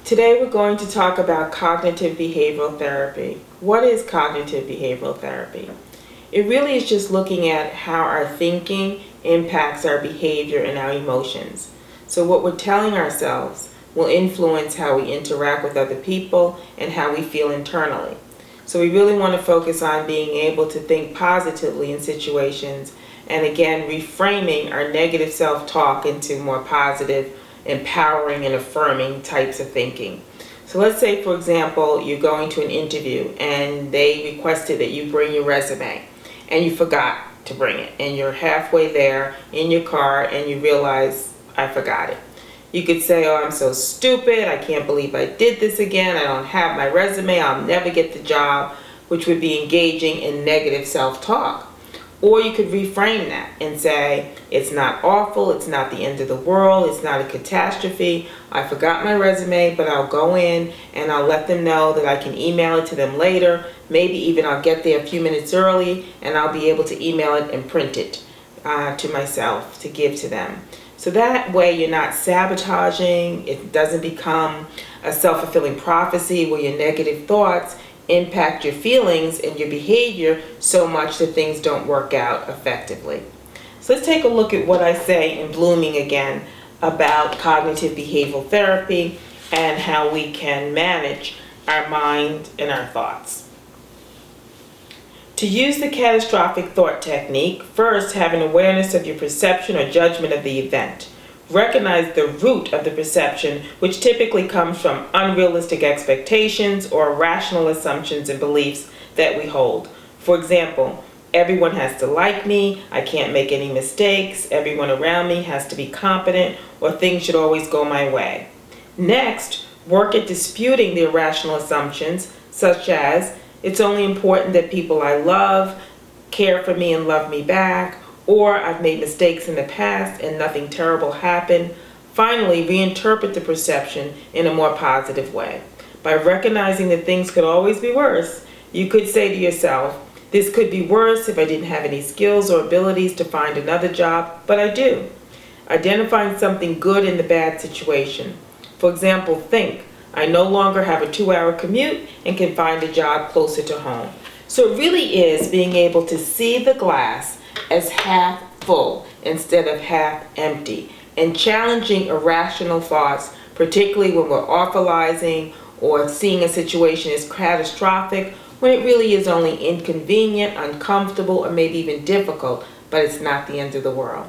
Today we're going to talk about cognitive behavioral therapy. What is cognitive behavioral therapy? It really is just looking at how our thinking impacts our behavior and our emotions. So what we're telling ourselves will influence how we interact with other people and how we feel internally. So we really want to focus on being able to think positively in situations and again reframing our negative self-talk into more positive, empowering and affirming types of thinking. So let's say, for example, you're going to an interview and they requested that you bring your resume and you forgot to bring it and you're halfway there in your car and you realize, I forgot it. You could say, oh, I'm so stupid, I can't believe I did this again, I don't have my resume, I'll never get the job, which would be engaging in negative self-talk. Or you could reframe that and say, it's not awful, it's not the end of the world, it's not a catastrophe, I forgot my resume, but I'll go in and I'll let them know that I can email it to them later. Maybe even I'll get there a few minutes early and I'll be able to email it and print it to myself to give to them. So that way you're not sabotaging, it doesn't become a self-fulfilling prophecy where your negative thoughts impact your feelings and your behavior so much that things don't work out effectively. So let's take a look at what I say in Blooming again about cognitive behavioral therapy and how we can manage our mind and our thoughts. To use the catastrophic thought technique, first have an awareness of your perception or judgment of the event. Recognize the root of the perception, which typically comes from unrealistic expectations or irrational assumptions and beliefs that we hold. For example, everyone has to like me, I can't make any mistakes, everyone around me has to be competent, or things should always go my way. Next, work at disputing the irrational assumptions, such as, it's only important that people I love care for me and love me back, or I've made mistakes in the past and nothing terrible happened. Finally, reinterpret the perception in a more positive way. By recognizing that things could always be worse, you could say to yourself, this could be worse if I didn't have any skills or abilities to find another job, but I do. Identifying something good in the bad situation. For example, think, I no longer have a 2-hour commute and can find a job closer to home. So it really is being able to see the glass as half full instead of half empty, and challenging irrational thoughts, particularly when we're awfulizing or seeing a situation as catastrophic when it really is only inconvenient, uncomfortable, or maybe even difficult, but it's not the end of the world.